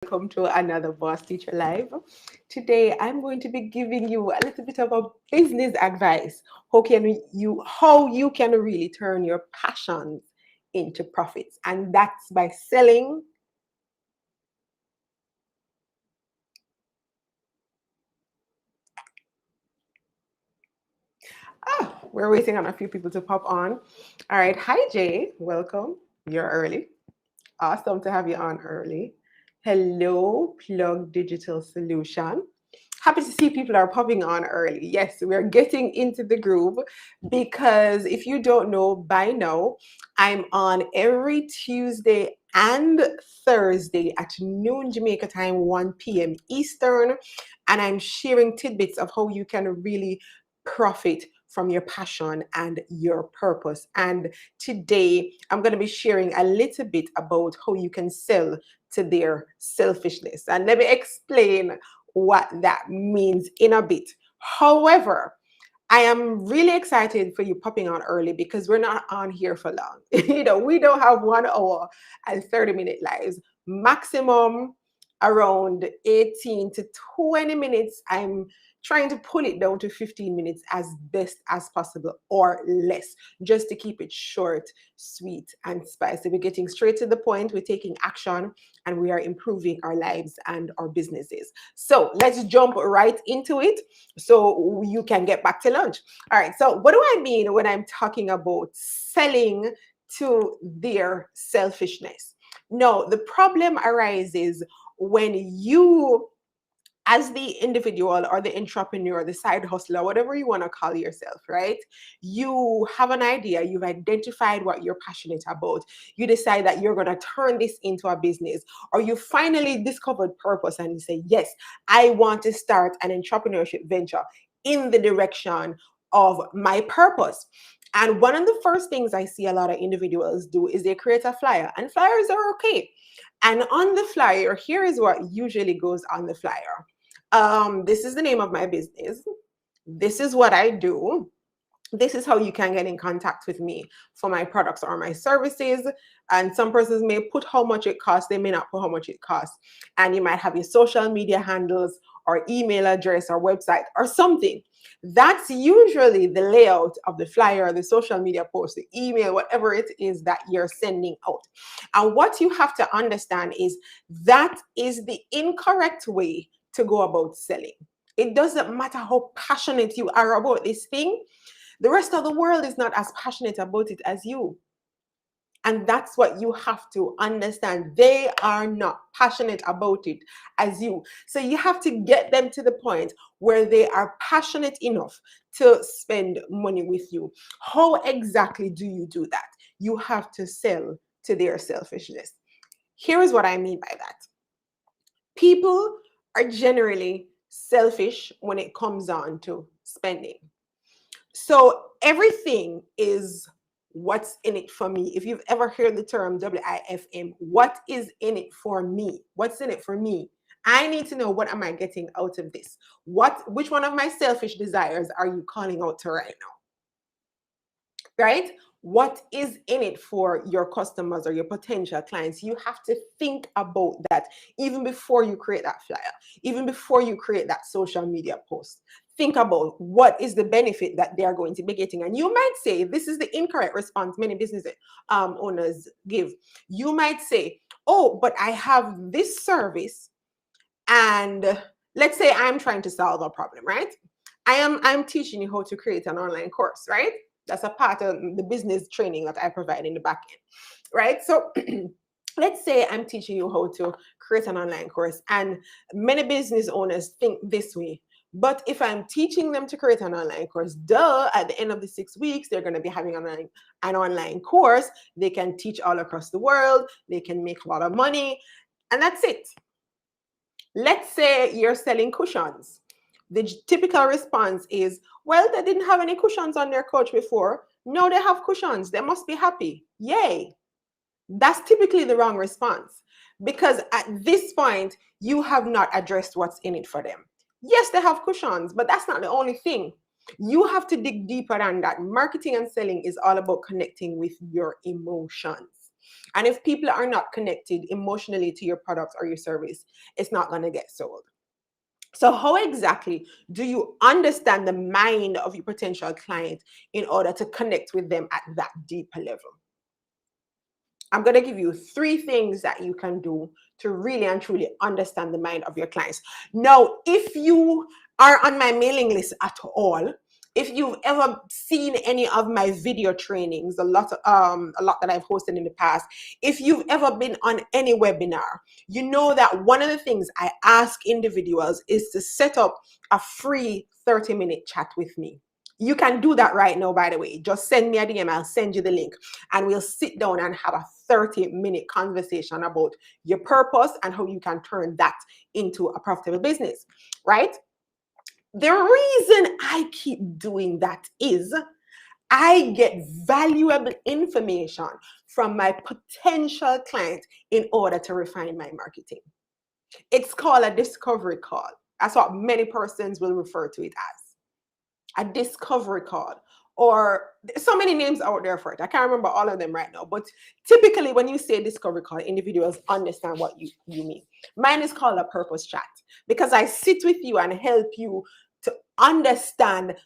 welcome to another Boss Teacher Live. Today I'm going to be giving you a little bit of a business advice. How you can really turn your passions into profits, and that's by selling. We're waiting on a few people to pop on. All right, hi Jay, welcome. You're early. Awesome to have you on early. Hello, Plug Digital Solution. Happy to see people are popping on early. Yes, we're getting into the groove because if you don't know by now, I'm on every Tuesday and Thursday at noon Jamaica time, 1 p.m. Eastern, and I'm sharing tidbits of how you can really profit from your passion and your purpose. And today I'm going to be sharing a little bit about how you can sell to their selfishness. And let me explain what that means in a bit. However, I am really excited for you popping on early because we're not on here for long. We don't have 1 hour and 30-minute lives. Maximum around 18 to 20 minutes. I'm trying to pull it down to 15 minutes as best as possible or less, just to keep it short, sweet, and spicy. We're getting straight to the point, we're taking action, and we are improving our lives and our businesses. So let's jump right into it so you can get back to lunch. All right, so what do I mean when I'm talking about selling to their selfishness? No, the problem arises when you, as the individual or the entrepreneur, the side hustler, whatever you want to call yourself, right? You have an idea, you've identified what you're passionate about, you decide that you're going to turn this into a business, or you finally discovered purpose and you say, yes, I want to start an entrepreneurship venture in the direction of my purpose. And one of the first things I see a lot of individuals do is they create a flyer, and flyers are okay. And on the flyer, here is what usually goes on the flyer. This is the name of my business. This is what I do. This is how you can get in contact with me for my products or my services. And some persons may put how much it costs, they may not put how much it costs. And you might have your social media handles or email address or website or something. That's usually the layout of the flyer, the social media post, the email, whatever it is that you're sending out. And what you have to understand is that is the incorrect way to go about selling. It doesn't matter how passionate you are about this thing. The rest of the world is not as passionate about it as you. And that's what you have to understand. They are not passionate about it as you. So you have to get them to the point where they are passionate enough to spend money with you. How exactly do you do that? You have to sell to their selfishness. Here is what I mean by that. People are generally selfish when it comes on to spending. So everything is what's in it for me. If you've ever heard the term WIFM, what is in it for me? What's in it for me? I need to know, what am I getting out of this? Which one of my selfish desires are you calling out to right now? Right? What is in it for your customers or your potential clients? You have to think about that even before you create that flyer, even before you create that social media post. Think about what is the benefit that they are going to be getting. And you might say, this is the incorrect response many business owners give. You might say, oh, but I have this service, and let's say I'm trying to solve a problem, right? I'm teaching you how to create an online course, right? That's a part of the business training that I provide in the back end, right? So let's say I'm teaching you how to create an online course, and many business owners think this way. But if I'm teaching them to create an online course, at the end of the 6 weeks, they're going to be having an online course. They can teach all across the world. They can make a lot of money. And that's it. Let's say you're selling cushions. The typical response is, well, they didn't have any cushions on their couch before. Now they have cushions. They must be happy. Yay. That's typically the wrong response, because at this point, you have not addressed what's in it for them. Yes, they have cushions, but that's not the only thing. You have to dig deeper than that. Marketing and selling is all about connecting with your emotions. And if people are not connected emotionally to your product or your service, it's not going to get sold. So how exactly do you understand the mind of your potential client in order to connect with them at that deeper level? I'm going to give you 3 things that you can do to really and truly understand the mind of your clients. Now, if you are on my mailing list at all, if you've ever seen any of my video trainings, a lot that I've hosted in the past, if you've ever been on any webinar, you know that one of the things I ask individuals is to set up a free 30-minute chat with me. You can do that right now, by the way. Just send me a DM, I'll send you the link, and we'll sit down and have a 30-minute conversation about your purpose and how you can turn that into a profitable business, right? The reason I keep doing that is I get valuable information from my potential client in order to refine my marketing. It's called a discovery call. That's what many persons will refer to it as. A discovery call, or there's so many names out there for it. I can't remember all of them right now, but typically when you say discovery call, individuals understand what you mean. Mine is called a purpose chat, because I sit with you and help you to understand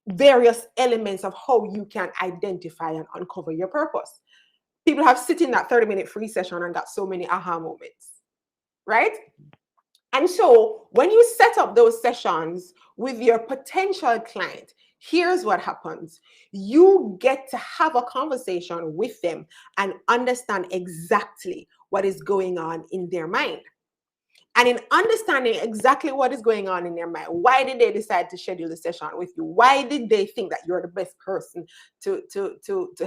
various elements of how you can identify and uncover your purpose. People have sit in that 30-minute free session and got so many aha moments, right? And so when you set up those sessions with your potential client, here's what happens. You get to have a conversation with them and understand exactly what is going on in their mind. And in understanding exactly what is going on in their mind, why did they decide to schedule the session with you? Why did they think that you're the best person to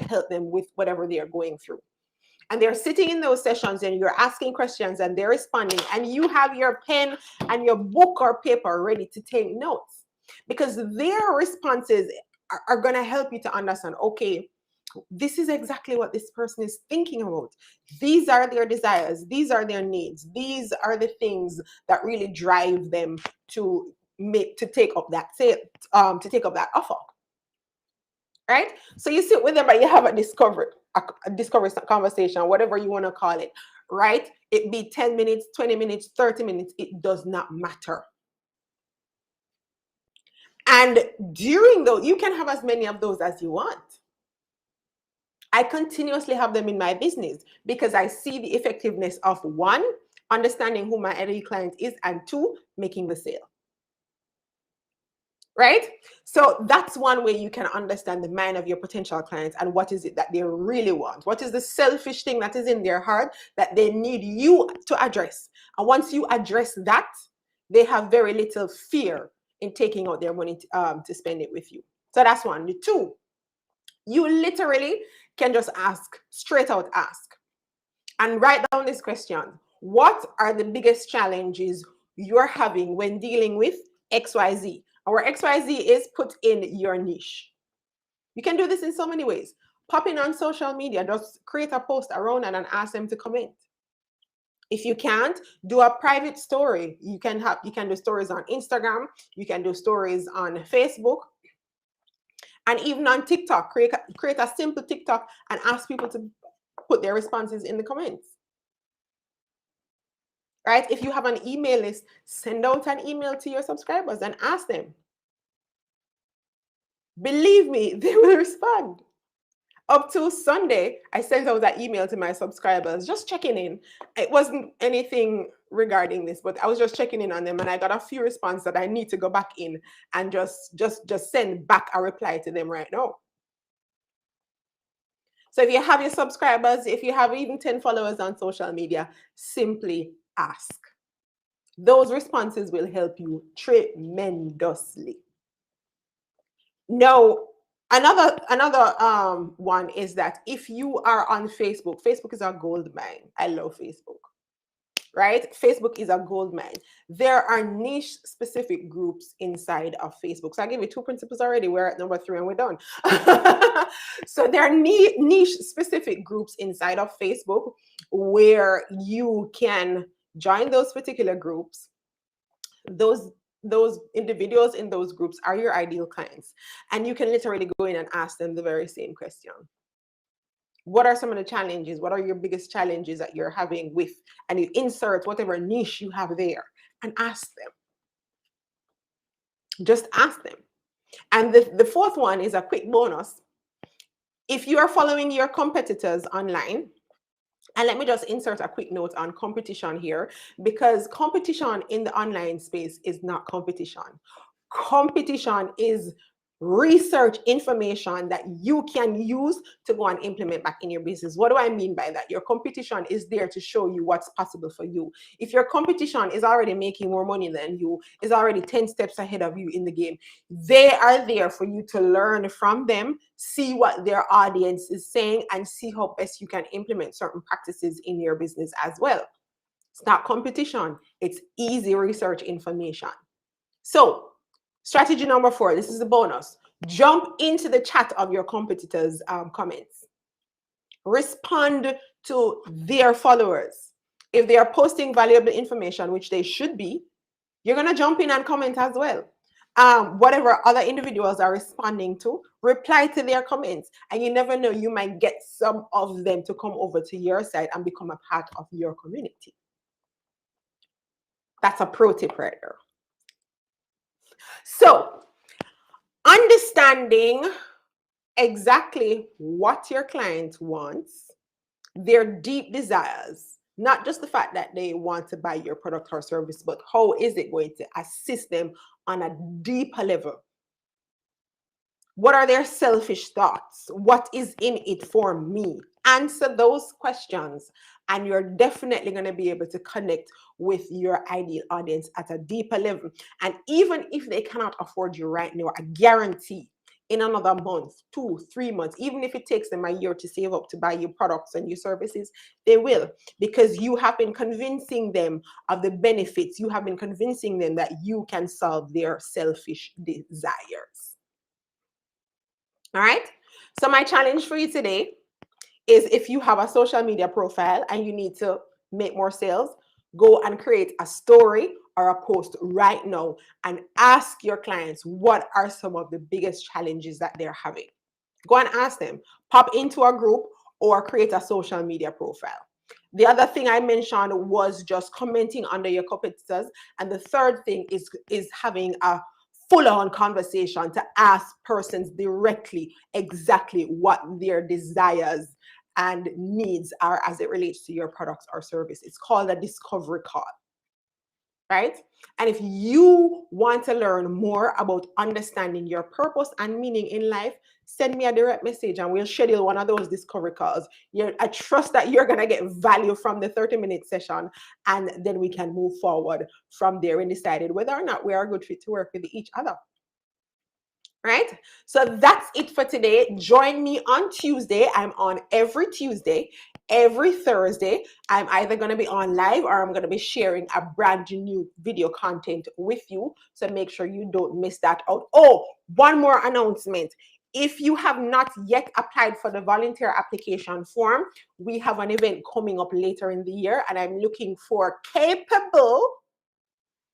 help them with whatever they are going through? And they're sitting in those sessions and you're asking questions and they're responding, and you have your pen and your book or paper ready to take notes, because their responses are going to help you to understand, okay, this is exactly what this person is thinking about. These are their desires. These are their needs. These are the things that really drive them to take up that offer. Right? So you sit with them and you have a discovery conversation, whatever you want to call it, right? It be 10 minutes, 20 minutes, 30 minutes, it does not matter. And during those, you can have as many of those as you want. I continuously have them in my business because I see the effectiveness of, 1, understanding who my ideal client is, and 2, making the sale. Right? So that's one way you can understand the mind of your potential clients and what is it that they really want. What is the selfish thing that is in their heart that they need you to address? And once you address that, they have very little fear in taking out their money to spend it with you. So that's one. The 2, you literally can just straight out ask, and write down this question. What are the biggest challenges you're having when dealing with XYZ? Our XYZ is put in your niche. You can do this in so many ways. Pop in on social media, just create a post around it and ask them to comment. If you can't, do a private story. You can do stories on Instagram, you can do stories on Facebook, and even on TikTok. Create a simple TikTok and ask people to put their responses in the comments. Right? If you have an email list, send out an email to your subscribers and ask them. Believe me, they will respond. Up to Sunday, I sent out that email to my subscribers, just checking in. It wasn't anything regarding this, but I was just checking in on them, and I got a few responses that I need to go back in and just send back a reply to them right now. So if you have your subscribers, if you have even 10 followers on social media, simply ask. Those responses will help you tremendously. Now, another one is that if you are on Facebook, Facebook is a gold mine. I love Facebook. Right? Facebook is a gold mine. There are niche specific groups inside of Facebook. So I gave you 2 principles already. We're at number 3 and we're done. So there are niche specific groups inside of Facebook where you can join those particular groups. Those individuals in those groups are your ideal clients, and you can literally go in and ask them the very same question. What are some of the challenges? What are your biggest challenges that you're having with, and you insert whatever niche you have there and ask them. Just ask them. And the fourth one is a quick bonus. If you are following your competitors online, and let me just insert a quick note on competition here, because competition in the online space is not competition. Competition is research information that you can use to go and implement back in your business. What do I mean by that? Your competition is there to show you what's possible for you. If your competition is already making more money than you, is already 10 steps ahead of you in the game, they are there for you to learn from them, see what their audience is saying, and see how best you can implement certain practices in your business as well. It's not competition, it's easy research information. So strategy number 4, this is a bonus. Jump into the chat of your competitors' comments. Respond to their followers. If they are posting valuable information, which they should be, you're going to jump in and comment as well. Whatever other individuals are responding to, reply to their comments. And you never know, you might get some of them to come over to your side and become a part of your community. That's a pro tip right there. So, understanding exactly what your client wants, their deep desires, not just the fact that they want to buy your product or service, but how is it going to assist them on a deeper level? What are their selfish thoughts? What is in it for me? Answer those questions, and you're definitely going to be able to connect with your ideal audience at a deeper level. And even if they cannot afford you right now, I guarantee in another month, 2, 3 months, even if it takes them a year to save up to buy your products and your services, they will, because you have been convincing them of the benefits. You have been convincing them that you can solve their selfish desires. All right. So my challenge for you today is, if you have a social media profile and you need to make more sales, go and create a story or a post right now and ask your clients what are some of the biggest challenges that they're having. Go and ask them. Pop into a group or create a social media profile. The other thing I mentioned was just commenting under your competitors. And the third thing is having a full-on conversation to ask persons directly exactly what their desires and needs are as it relates to your products or service. It's called a discovery call, right? And if you want to learn more about understanding your purpose and meaning in life, send me a direct message and we'll schedule one of those discovery calls. I trust that you're going to get value from the 30-minute session, and then we can move forward from there and decide whether or not we are a good fit to work with each other. Right? So that's it for today. Join me on Tuesday. I'm on every Tuesday. Every Thursday, I'm either going to be on live or I'm going to be sharing a brand new video content with you. So make sure you don't miss that out. Oh, one more announcement. If you have not yet applied for the volunteer application form, we have an event coming up later in the year, and I'm looking for capable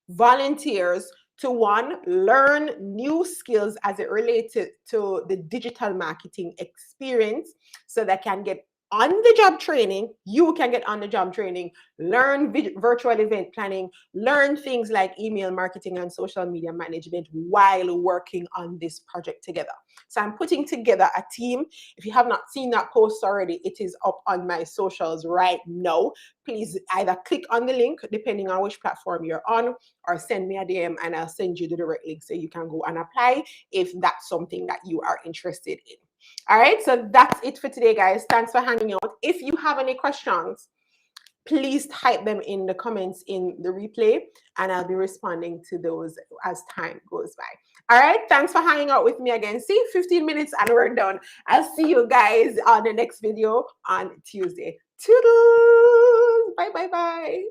volunteers to, one, learn new skills as it relates to the digital marketing experience, so they can get on the job training. You can get on the job training, learn virtual event planning, learn things like email marketing and social media management while working on this project together. So I'm putting together a team. If you have not seen that post already, it is up on my socials right now. Please either click on the link, depending on which platform you're on, or send me a DM and I'll send you the direct link so you can go and apply if that's something that you are interested in. All right, so that's it for today, guys. Thanks for hanging out. If you have any questions, please type them in the comments in the replay, and I'll be responding to those as time goes by. All right, thanks for hanging out with me again. See, 15 minutes and we're done. I'll see you guys on the next video on Tuesday. Toodles! Bye, bye, bye.